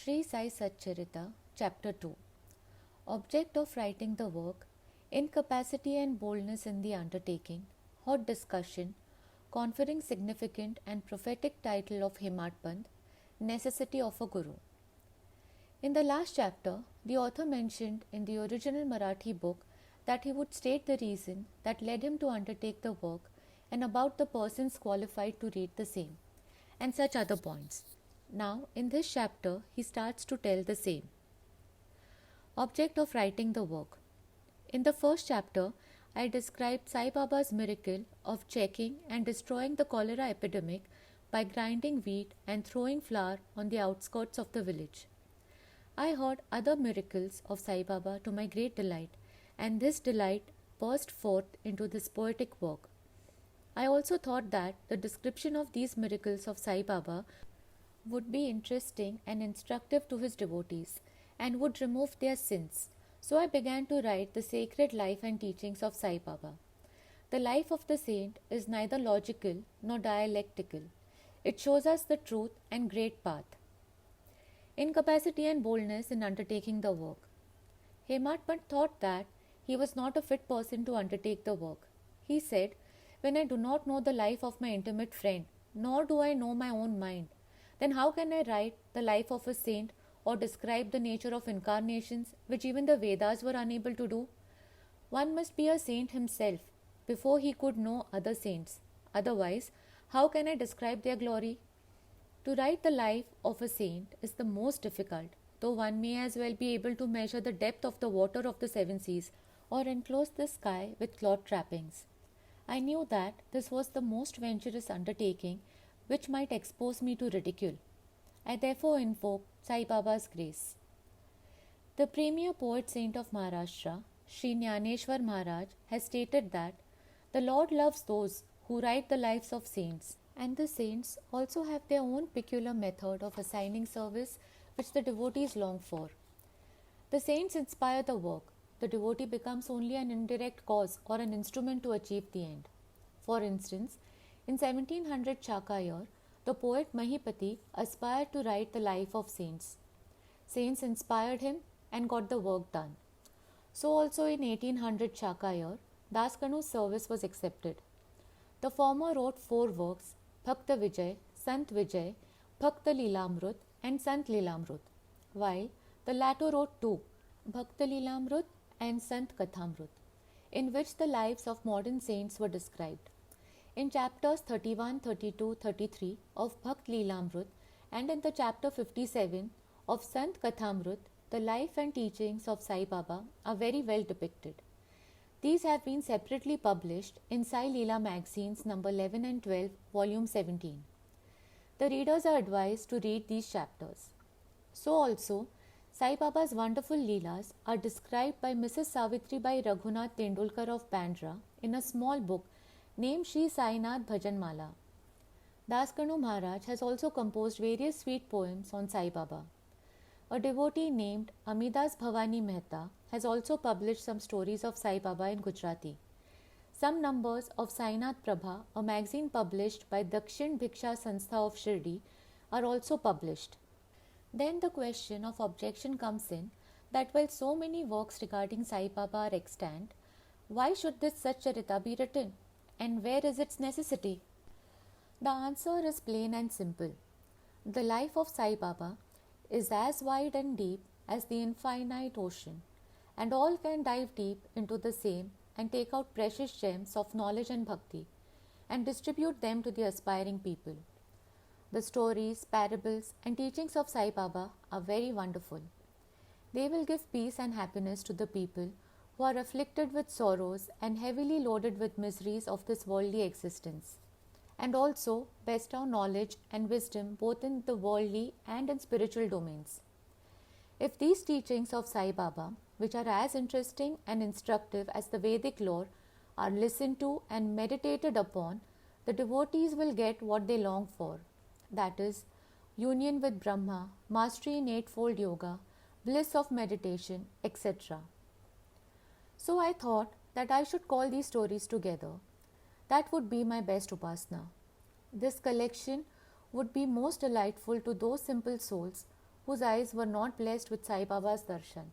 Sri Sai Satcharita Chapter 2. Object of writing the work: incapacity and boldness in the undertaking, hot discussion, conferring significant and prophetic title of Hemadpant, necessity of a Guru. In the last chapter, the author mentioned in the original Marathi book that he would state the reason that led him to undertake the work and about the persons qualified to read the same, and such other points. Now, in this chapter, he starts to tell the same. Object of writing the work. In the first chapter, I described Sai Baba's miracle of checking and destroying the cholera epidemic by grinding wheat and throwing flour on the outskirts of the village. I heard other miracles of Sai Baba to my great delight, and this delight burst forth into this poetic work. I also thought that the description of these miracles of Sai Baba would be interesting and instructive to his devotees and would remove their sins. So I began to write the sacred life and teachings of Sai Baba. The life of the saint is neither logical nor dialectical. It shows us the truth and great path. Incapacity and boldness in undertaking the work. Hemadpant thought that he was not a fit person to undertake the work. He said, "When I do not know the life of my intimate friend, nor do I know my own mind, then how can I write the life of a saint or describe the nature of incarnations which even the Vedas were unable to do? One must be a saint himself before he could know other saints. Otherwise, how can I describe their glory? To write the life of a saint is the most difficult, though one may as well be able to measure the depth of the water of the seven seas or enclose the sky with cloth trappings. I knew that this was the most venturous undertaking which might expose me to ridicule. I therefore invoked Sai Baba's grace." The premier poet saint of Maharashtra, Sri Jnaneshwar Maharaj, has stated that the Lord loves those who write the lives of saints, and the saints also have their own peculiar method of assigning service which the devotees long for. The saints inspire the work. The devotee becomes only an indirect cause or an instrument to achieve the end. For instance, in 1700 Chaka year, the poet Mahipati aspired to write the life of saints. Saints inspired him and got the work done. So also in 1800 Chaka year, Das Kanu's service was accepted. The former wrote 4 works: Bhakta Vijay, Sant Vijay, Bhakta Lilamrut and Sant Lilamrut, while the latter wrote 2, Bhakta Lilamrut and Sant Kathamrut, in which the lives of modern saints were described. In chapters 31, 32, 33 of Bhakt Lilamrut and in the chapter 57 of Sant Kathamrut, the life and teachings of Sai Baba are very well depicted. These have been separately published in Sai Leela magazines number 11 and 12, volume 17. The readers are advised to read these chapters. So also, Sai Baba's wonderful Leelas are described by Mrs. Savitribai Raghunath Tendulkar of Bandra in a small book named Sri Sainath Bhajanmala. Das Kanu Maharaj has also composed various sweet poems on Sai Baba. A devotee named Amidas Bhavani Mehta has also published some stories of Sai Baba in Gujarati. Some numbers of Sainath Prabha, a magazine published by Dakshin Bhiksha Sanstha of Shirdi, are also published. Then the question of objection comes in that while so many works regarding Sai Baba are extant, why should this Satcharita be written? And where is its necessity? The answer is plain and simple. The life of Sai Baba is as wide and deep as the infinite ocean, and all can dive deep into the same and take out precious gems of knowledge and bhakti and distribute them to the aspiring people. The stories, parables, and teachings of Sai Baba are very wonderful. They will give peace and happiness to the people who are afflicted with sorrows and heavily loaded with miseries of this worldly existence, and also bestow knowledge and wisdom both in the worldly and in spiritual domains. If these teachings of Sai Baba, which are as interesting and instructive as the Vedic lore, are listened to and meditated upon, the devotees will get what they long for, that is, union with Brahma, mastery in eightfold yoga, bliss of meditation, etc. So I thought that I should call these stories together. That would be my best upasana. This collection would be most delightful to those simple souls whose eyes were not blessed with Sai Baba's darshan.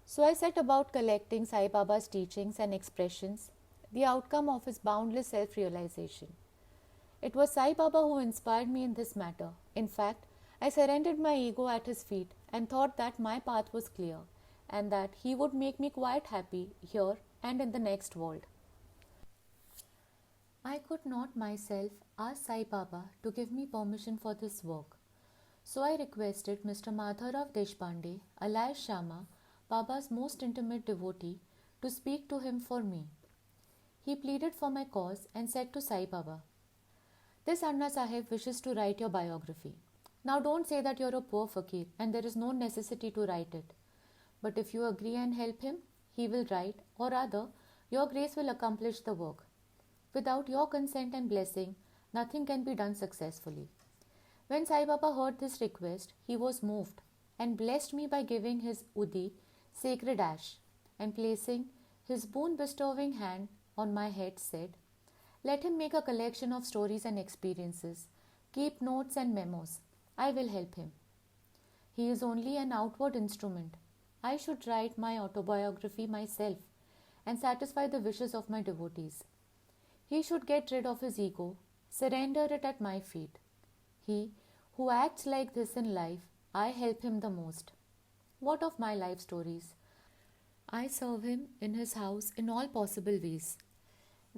So I set about collecting Sai Baba's teachings and expressions, the outcome of his boundless self-realization. It was Sai Baba who inspired me in this matter. In fact, I surrendered my ego at his feet and thought that my path was clear and that he would make me quite happy here and in the next world. I could not myself ask Sai Baba to give me permission for this work. So I requested Mr. Madharav Deshpande, alias Shama, Baba's most intimate devotee, to speak to him for me. He pleaded for my cause and said to Sai Baba, "This Anna Sahib wishes to write your biography. Now don't say that you're a poor fakir and there is no necessity to write it. But if you agree and help him, he will write, or rather, your grace will accomplish the work. Without your consent and blessing, nothing can be done successfully." When Sai Baba heard this request, he was moved and blessed me by giving his Udi, sacred ash, and placing his boon-bestowing hand on my head said, "Let him make a collection of stories and experiences. Keep notes and memos. I will help him. He is only an outward instrument. I should write my autobiography myself and satisfy the wishes of my devotees. He should get rid of his ego, surrender it at my feet. He who acts like this in life, I help him the most. What of my life stories? I serve him in his house in all possible ways.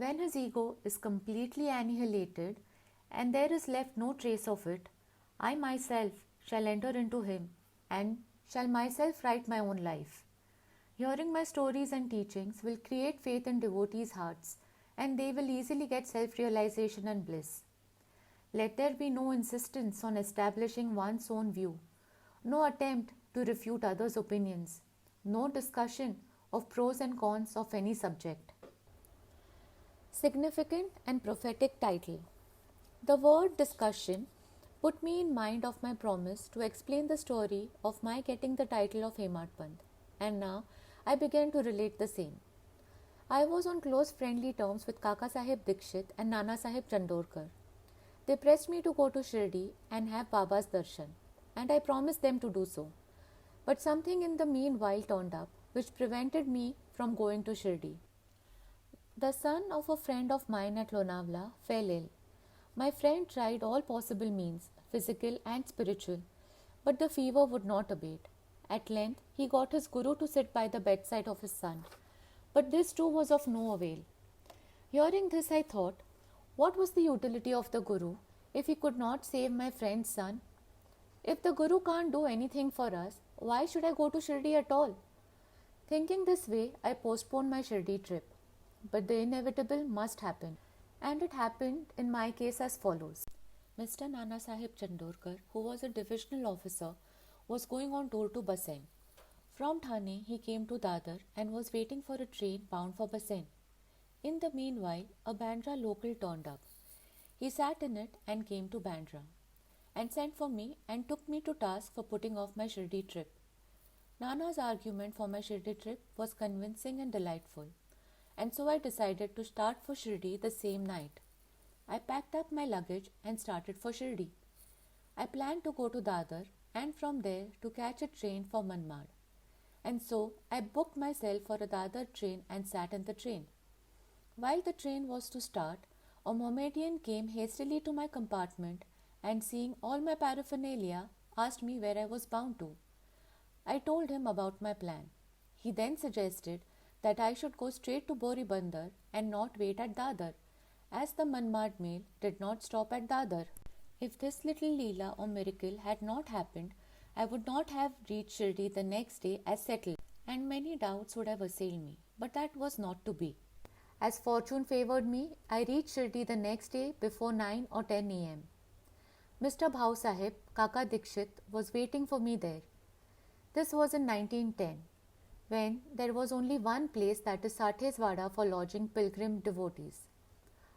When his ego is completely annihilated and there is left no trace of it, I myself shall enter into him and shall myself write my own life. Hearing my stories and teachings will create faith in devotees' hearts, and they will easily get self-realization and bliss. Let there be no insistence on establishing one's own view, no attempt to refute others' opinions, no discussion of pros and cons of any subject." Significant and prophetic title. The word discussion put me in mind of my promise to explain the story of my getting the title of Hemadpant, and now I began to relate the same. I was on close friendly terms with Kaka Sahib Dikshit and Nana Sahib Chandorkar. They pressed me to go to Shirdi and have Baba's darshan, and I promised them to do so. But something in the meanwhile turned up which prevented me from going to Shirdi. The son of a friend of mine at Lonavala fell ill. My friend tried all possible means, physical and spiritual, but the fever would not abate. At length, he got his guru to sit by the bedside of his son, but this too was of no avail. Hearing this, I thought, what was the utility of the guru if he could not save my friend's son? If the guru can't do anything for us, why should I go to Shirdi at all? Thinking this way, I postponed my Shirdi trip. But the inevitable must happen. And it happened in my case as follows. Mr. Nana Sahib Chandorkar, who was a divisional officer, was going on tour to Basen. From Thane, he came to Dadar and was waiting for a train bound for Basen. In the meanwhile, a Bandra local turned up. He sat in it and came to Bandra, and sent for me and took me to task for putting off my Shirdi trip. Nana's argument for my Shirdi trip was convincing and delightful, and so I decided to start for Shirdi the same night. I packed up my luggage and started for Shirdi. I planned to go to Dadar and from there to catch a train for Manmad. And so I booked myself for a Dadar train and sat in the train. While the train was to start, a Mohammedan came hastily to my compartment and, seeing all my paraphernalia, asked me where I was bound to. I told him about my plan. He then suggested that I should go straight to Boribandar and not wait at Dadar, as the Manmad mail did not stop at Dadar. If this little Leela or miracle had not happened, I would not have reached Shirdi the next day as settled, and many doubts would have assailed me, but that was not to be. As fortune favoured me, I reached Shirdi the next day before 9 or 10 a.m. Mr. Bhau Sahib, Kaka Dikshit, was waiting for me there. This was in 1910, when there was only one place, that is Satheswada, for lodging pilgrim devotees.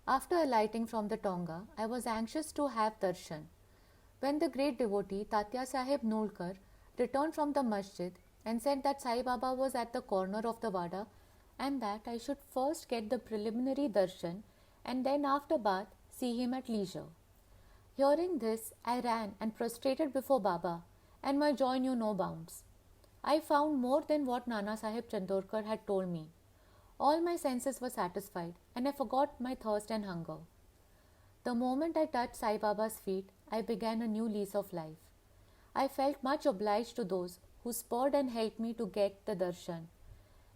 After alighting from the Tonga, I was anxious to have darshan. When the great devotee Tatya Sahib Nolkar returned from the masjid and said that Sai Baba was at the corner of the Wada and that I should first get the preliminary darshan and then after bath see him at leisure. Hearing this, I ran and prostrated before Baba and my joy knew no bounds. I found more than what Nana Sahib Chandorkar had told me. All my senses were satisfied, and I forgot my thirst and hunger. The moment I touched Sai Baba's feet, I began a new lease of life. I felt much obliged to those who spurred and helped me to get the darshan,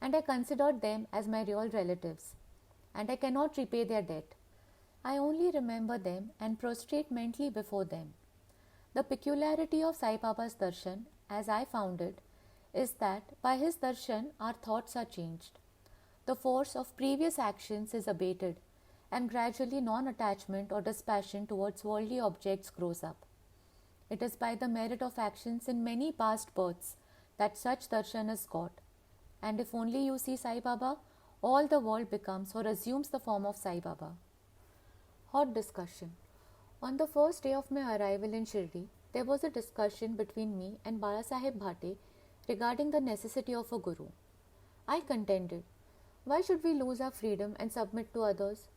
and I considered them as my real relatives, and I cannot repay their debt. I only remember them and prostrate mentally before them. The peculiarity of Sai Baba's darshan, as I found it, is that by his darshan our thoughts are changed. The force of previous actions is abated, and gradually non-attachment or dispassion towards worldly objects grows up. It is by the merit of actions in many past births that such darshan is got, and if only you see Sai Baba, all the world becomes or assumes the form of Sai Baba. Hot discussion. On the first day of my arrival in Shirdi, there was a discussion between me and Balasaheb Bhate regarding the necessity of a guru. I contended, why should we lose our freedom and submit to others?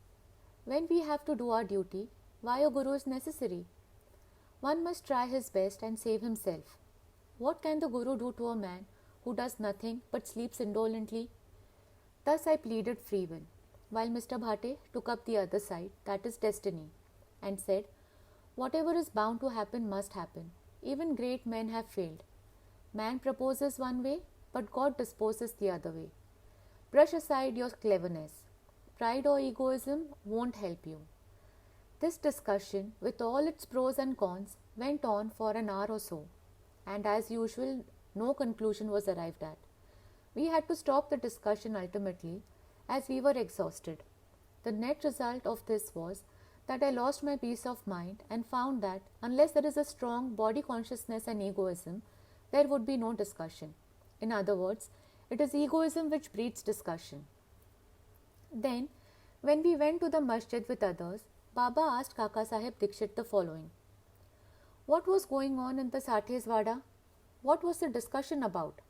When we have to do our duty, why a guru is necessary? One must try his best and save himself. What can the guru do to a man who does nothing but sleeps indolently? Thus I pleaded free will, while Mr. Bhate took up the other side, that is destiny, and said, whatever is bound to happen must happen. Even great men have failed. Man proposes one way, but God disposes the other way. Brush aside your cleverness. Pride or egoism won't help you. This discussion, with all its pros and cons, went on for an hour or so, and as usual, no conclusion was arrived at. We had to stop the discussion ultimately, as we were exhausted. The net result of this was that I lost my peace of mind and found that unless there is a strong body consciousness and egoism, there would be no discussion. In other words, it is egoism which breeds discussion. Then, when we went to the masjid with others, Baba asked Kaka Sahib Dikshit the following. What was going on in the Sathis Wada? What was the discussion about?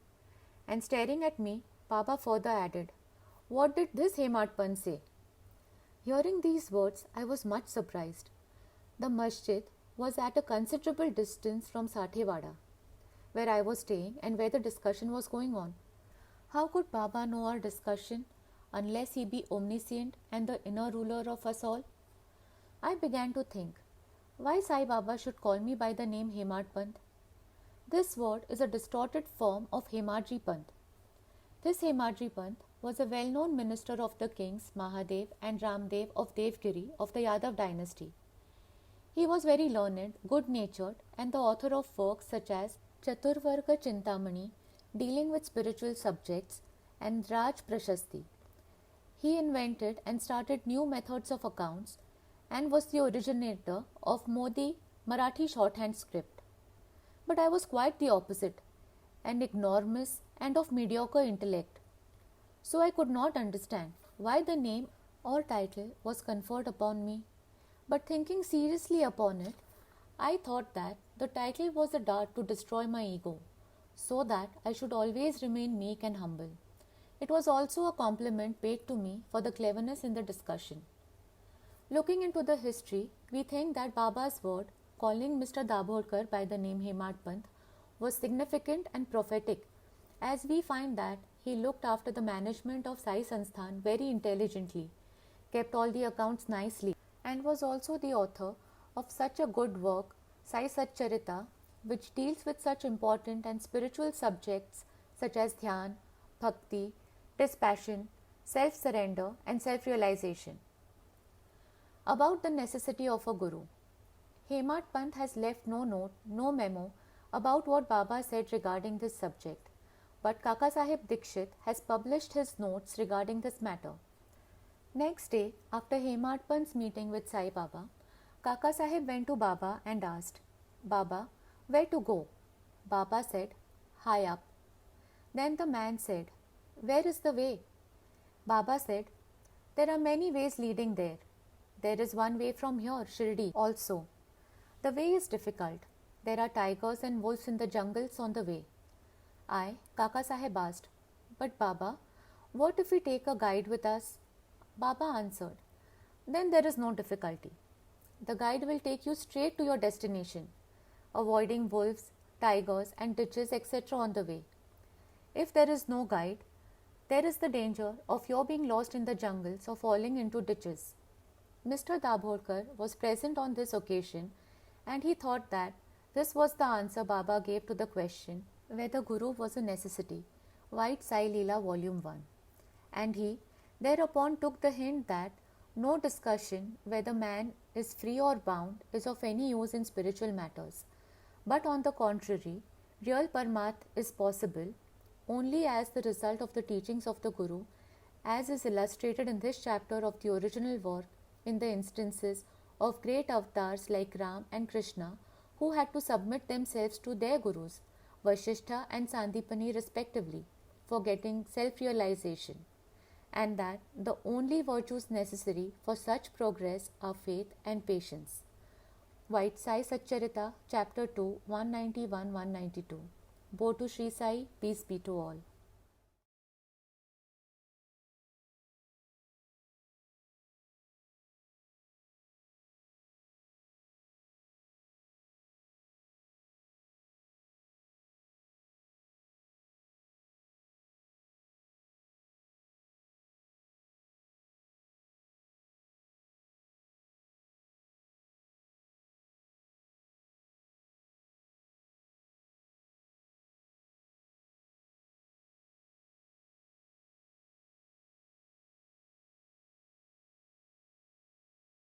And staring at me, Baba further added, what did this Hemadpant say? Hearing these words, I was much surprised. The masjid was at a considerable distance from Sathewada, where I was staying and where the discussion was going on. How could Baba know our discussion unless he be omniscient and the inner ruler of us all? I began to think, why Sai Baba should call me by the name Hemadpant? This word is a distorted form of Hemadpant. This Hemadpant was a well-known minister of the kings Mahadev and Ramdev of Devgiri of the Yadav dynasty. He was very learned, good-natured, and the author of works such as Chaturvarga Chintamani, dealing with spiritual subjects, and Raj Prashasti. He invented and started new methods of accounts and was the originator of Modi Marathi shorthand script. But I was quite the opposite, an ignoramus and of mediocre intellect. So I could not understand why the name or title was conferred upon me. But thinking seriously upon it, I thought that the title was a dart to destroy my ego, so that I should always remain meek and humble. It was also a compliment paid to me for the cleverness in the discussion. Looking into the history, we think that Baba's word, calling Mr. Dabholkar by the name Hemadpant, was significant and prophetic, as we find that he looked after the management of Sai Sansthan very intelligently, kept all the accounts nicely, and was also the author of such a good work, Sai Satcharita, which deals with such important and spiritual subjects such as dhyan, bhakti, dispassion, self-surrender and self-realization. About the necessity of a guru. Hemadpant has left no note, no memo about what Baba said regarding this subject, but Kaka Sahib Dikshit has published his notes regarding this matter. Next day, after Hemadpant's meeting with Sai Baba, Kaka Sahib went to Baba and asked, Baba, where to go? Baba said, high up. Then the man said, where is the way? Baba said, there are many ways leading there. There is one way from here, Shirdi, also. The way is difficult. There are tigers and wolves in the jungles on the way. I, Kaka Sahib asked, but Baba, what if we take a guide with us? Baba answered, then there is no difficulty. The guide will take you straight to your destination, avoiding wolves, tigers, and ditches, etc. on the way. If there is no guide, there is the danger of your being lost in the jungles or falling into ditches. Mr. Dabholkar was present on this occasion, and he thought that this was the answer Baba gave to the question whether Guru was a necessity, White Sai Leela Volume 1. And he thereupon took the hint that no discussion whether man is free or bound is of any use in spiritual matters, but on the contrary, real Paramat is possible only as the result of the teachings of the Guru, as is illustrated in this chapter of the original work in the instances of great avatars like Ram and Krishna, who had to submit themselves to their Gurus, Vasishtha and Sandipani respectively, for getting self-realization, and that the only virtues necessary for such progress are faith and patience. White Sai Satcharita Chapter 2, 191-192. Bo to Sri Sai, peace be to all.